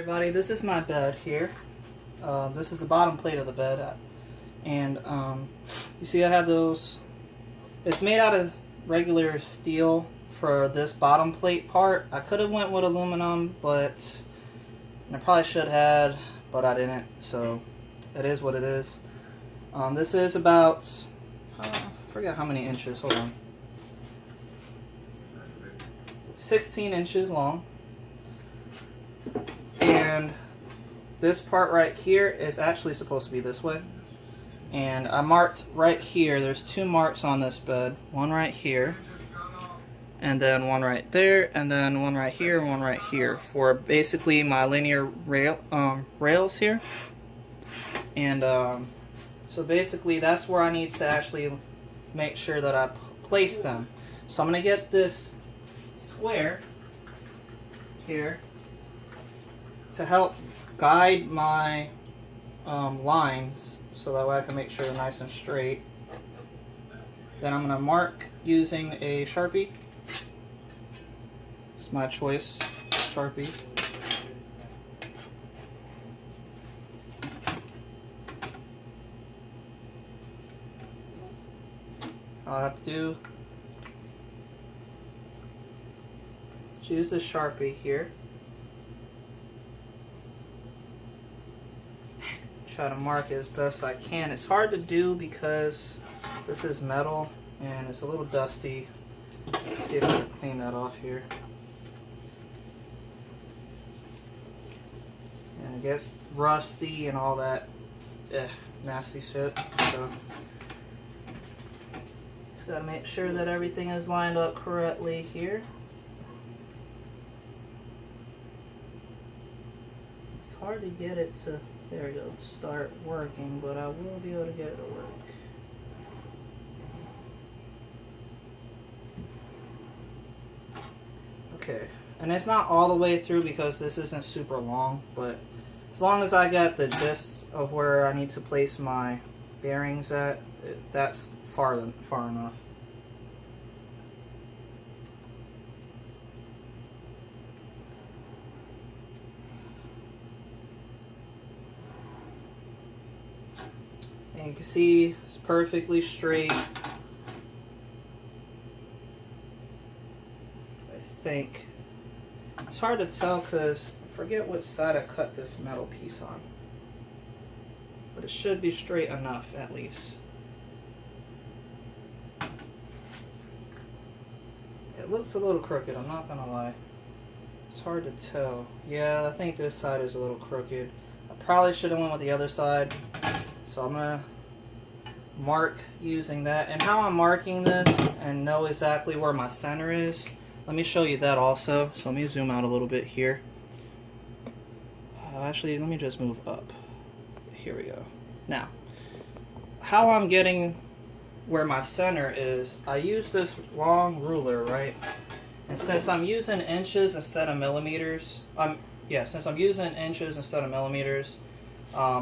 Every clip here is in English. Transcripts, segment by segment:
everybody, this is my bed here. This is the bottom plate of the bed, and you see I have those. It's made out of regular steel for this bottom plate part. I could have went with aluminum, but I probably should have, but I didn't. So it is what it is. This is about I forget how many inches. Hold on. 16 inches long. And this part right here is actually supposed to be this way. And I marked right here, there's two marks on this bed. One right here, and then one right there, and then one right here, and one right here, for basically my linear rails here. And so basically that's where I need to actually make sure that I place them. So I'm going to get this square here to help guide my lines, so that way I can make sure they're nice and straight. Then I'm going to mark using a Sharpie. It's my choice, Sharpie. All I have to do is use this Sharpie here. Try to mark it as best I can. It's hard to do because this is metal and it's a little dusty. Let's see if I can clean that off here. And it gets rusty and all that nasty shit. So just gotta make sure that everything is lined up correctly here. It's hard to get it to, there we go, start working, but I will be able to get it to work. Okay, and it's not all the way through because this isn't super long, but as long as I got the gist of where I need to place my bearings at, that's far enough. And you can see it's perfectly straight. I think. It's hard to tell because I forget which side I cut this metal piece on. But it should be straight enough at least. It looks a little crooked, I'm not gonna lie. It's hard to tell. Yeah, I think this side is a little crooked. I probably should have went with the other side. So I'm going to mark using that. And how I'm marking this and know exactly where my center is, let me show you that also. So let me zoom out a little bit here. Actually, let me just move up. Here we go. Now, how I'm getting where my center is, I use this long ruler, right? And since I'm using inches instead of millimeters,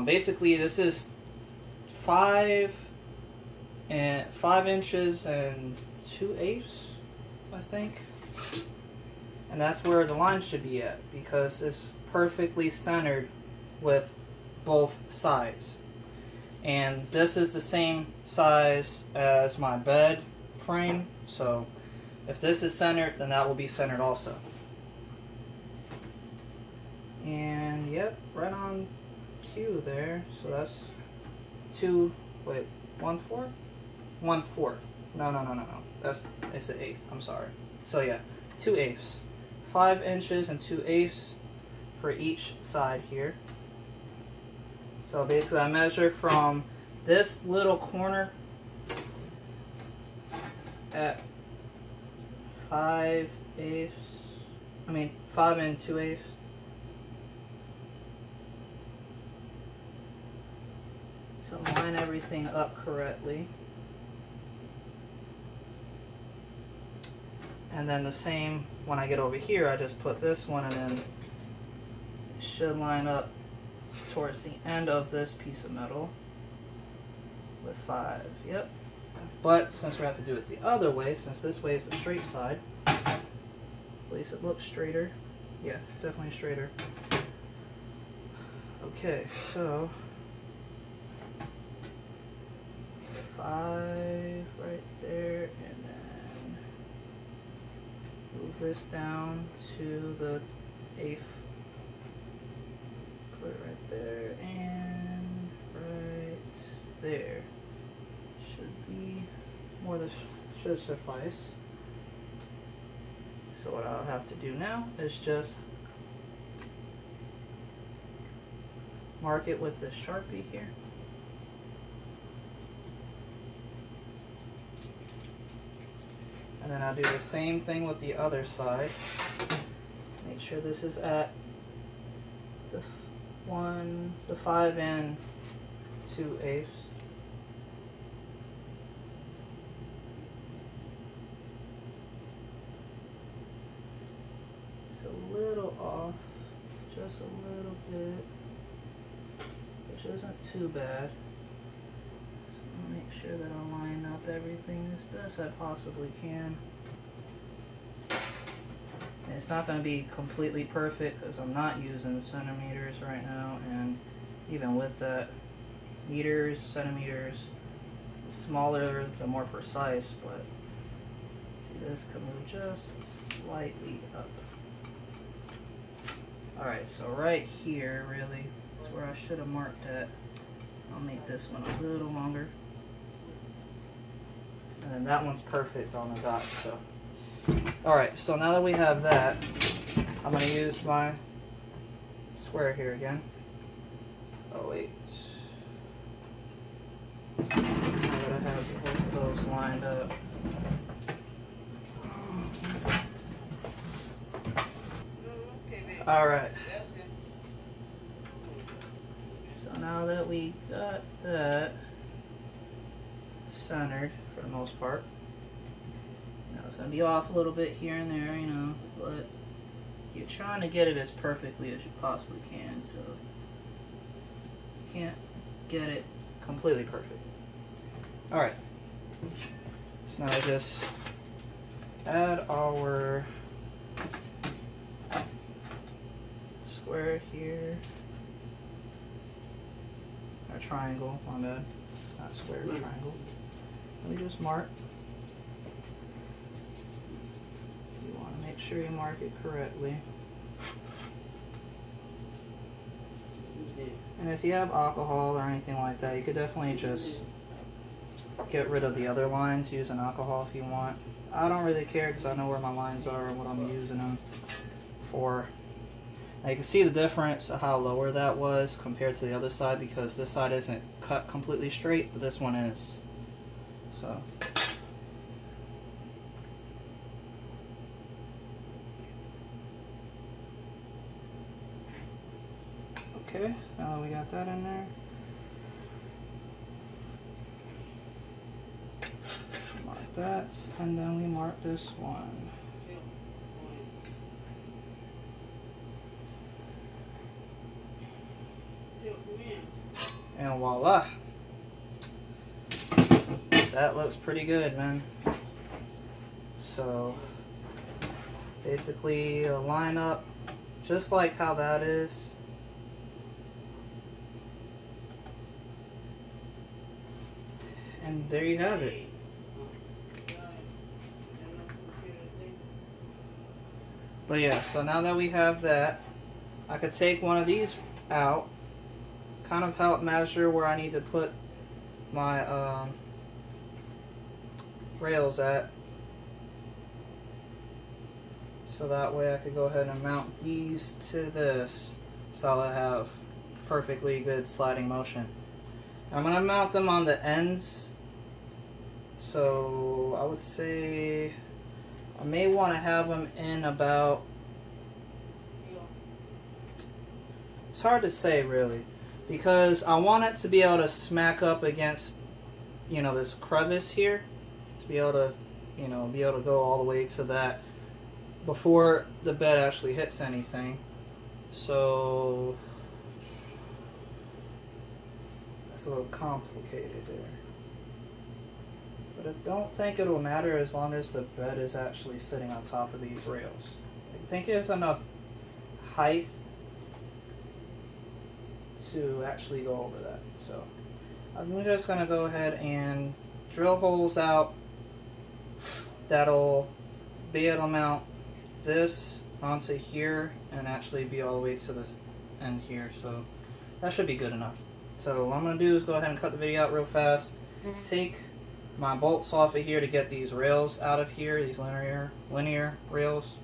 basically this is 5 inches and 2/8, I think. And that's where the line should be at because it's perfectly centered with both sides. And this is the same size as my bed frame, so if this is centered, then that will be centered also. And yep, right on cue there. So that's 1/4? 1/4. No. It's an 1/8. I'm sorry. So yeah, 2/8. 5 inches and 2/8 for each side here. So basically I measure from this little corner at 5 and 2/8. So line everything up correctly. And then the same when I get over here, I just put this one and then it should line up towards the end of this piece of metal with 5. Yep. But since we have to do it the other way, since this way is the straight side, at least it looks straighter. Yeah, definitely straighter. Okay, so 5 right there, and then move this down to the 8th. Put it right there and right there. Should be more than should suffice. So what I'll have to do now is just mark it with the Sharpie here. And then I'll do the same thing with the other side. Make sure this is at the 5 and 2/8. It's a little off, just a little bit, which isn't too bad. So I'll make sure that I line up everything as best I possibly can. And it's not going to be completely perfect because I'm not using centimeters right now, and even with that, meters, centimeters, the smaller the more precise, but see, this can move just slightly up. Alright, so right here really is where I should have marked at. I'll make this one a little longer. And then that one's perfect on the dot, so. Alright, so now that we have that, I'm going to use my square here again. Oh wait. Now that I have both of those lined up. Alright. So now that we got that centered for the most part, now it's going to be off a little bit here and there, you know, but you're trying to get it as perfectly as you possibly can, so you can't get it completely perfect. Alright. So now I just add our square here. Or triangle, my bad. Not square, triangle. Let me just mark. You want to make sure you mark it correctly. And if you have alcohol or anything like that, you could definitely just get rid of the other lines using alcohol if you want. I don't really care because I know where my lines are and what I'm using them for. Now you can see the difference of how lower that was compared to the other side, because this side isn't cut completely straight, but this one is. So. Okay, now that we got that in there, mark that, and then we mark this one. And voila! That looks pretty good, man. So, basically line up just like how that is. And there you have it. But yeah, so now that we have that, I could take one of these out, kind of help measure where I need to put my rails at. So that way I could go ahead and mount these to this, so I have perfectly good sliding motion. I'm going to mount them on the ends. So I would say I may want to have them in about, it's hard to say really, because I want it to be able to smack up against, you know, this crevice here, to be able to, you know, be able to go all the way to that before the bed actually hits anything. So that's a little complicated there. But I don't think it'll matter as long as the bed is actually sitting on top of these rails. I think there's enough height to actually go over that. So I'm just going to go ahead and drill holes out that'll be able to mount this onto here and actually be all the way to the end here. So that should be good enough. So what I'm going to do is go ahead and cut the video out real fast. Take my bolts off of here to get these rails out of here, these linear rails.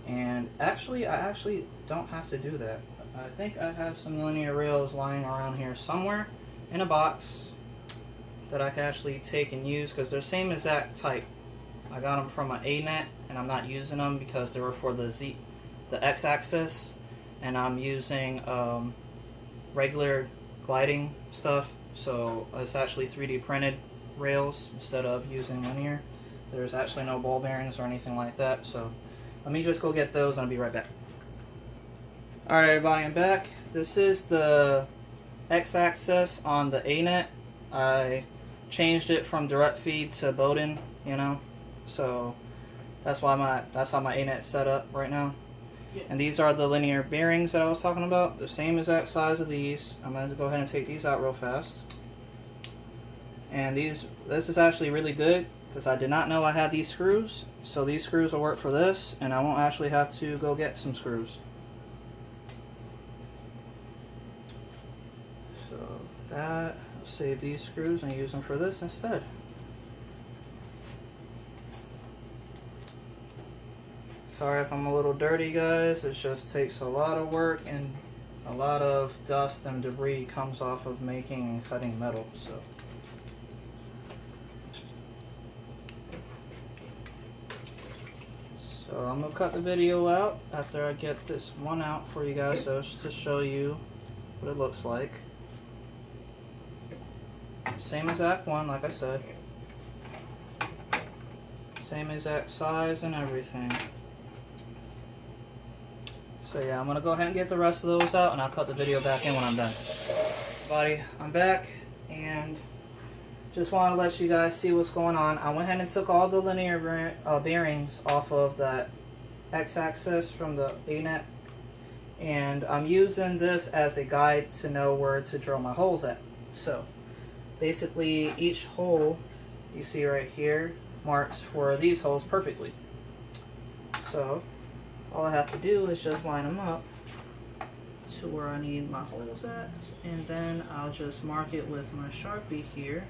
And actually, I actually don't have to do that. I think I have some linear rails lying around here somewhere in a box that I can actually take and use because they're the same exact type. I got them from an A-net and I'm not using them because they were for the X-axis, and I'm using regular gliding stuff, so it's actually 3D printed rails instead of using linear. There's actually no ball bearings or anything like that, so let me just go get those and I'll be right back. Alright everybody, I'm back. This is the X-axis on the A-net. I changed it from direct feed to Bowden, you know, so that's how my A-net's set up right now. Yeah. And these are the linear bearings that I was talking about, the same exact size of these. I'm going to go ahead and take these out real fast. And this is actually really good because I did not know I had these screws. So these screws will work for this, and I won't actually have to go get some screws. So I'll save these screws and use them for this instead. Sorry if I'm a little dirty, guys. It just takes a lot of work and a lot of dust and debris comes off of making and cutting metal. So I'm gonna cut the video out after I get this one out for you guys, so just to show you what it looks like. Same exact one, like I said. Same exact size and everything. So yeah, I'm going to go ahead and get the rest of those out and I'll cut the video back in when I'm done. Everybody, I'm back and just want to let you guys see what's going on. I went ahead and took all the linear bearings off of that X-axis from the A-net, and I'm using this as a guide to know where to drill my holes at. So basically each hole you see right here marks for these holes perfectly. So all I have to do is just line them up to where I need my holes at, and then I'll just mark it with my Sharpie here.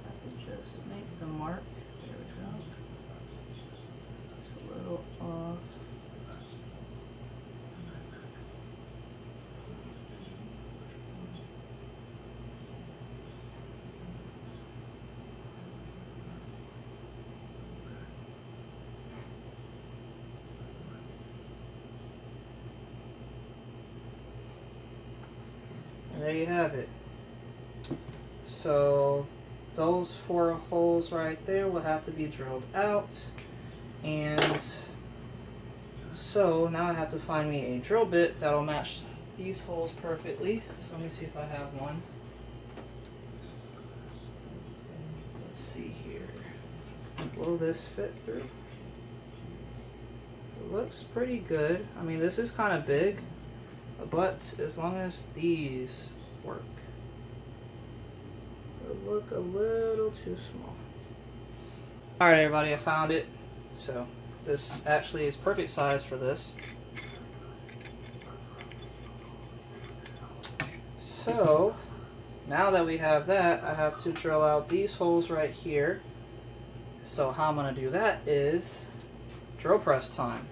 I can just make the mark. There we go. It's a little off. There you have it. So those 4 holes right there will have to be drilled out, and so now I have to find me a drill bit that'll match these holes perfectly. So let me see if I have one. Let's see here. Will this fit through? It looks pretty good. I mean, this is kind of big, but as long as these work. It'll look a little too small. Alright everybody, I found it. So this actually is perfect size for this. So now that we have that, I have to drill out these holes right here. So how I'm going to do that is drill press time.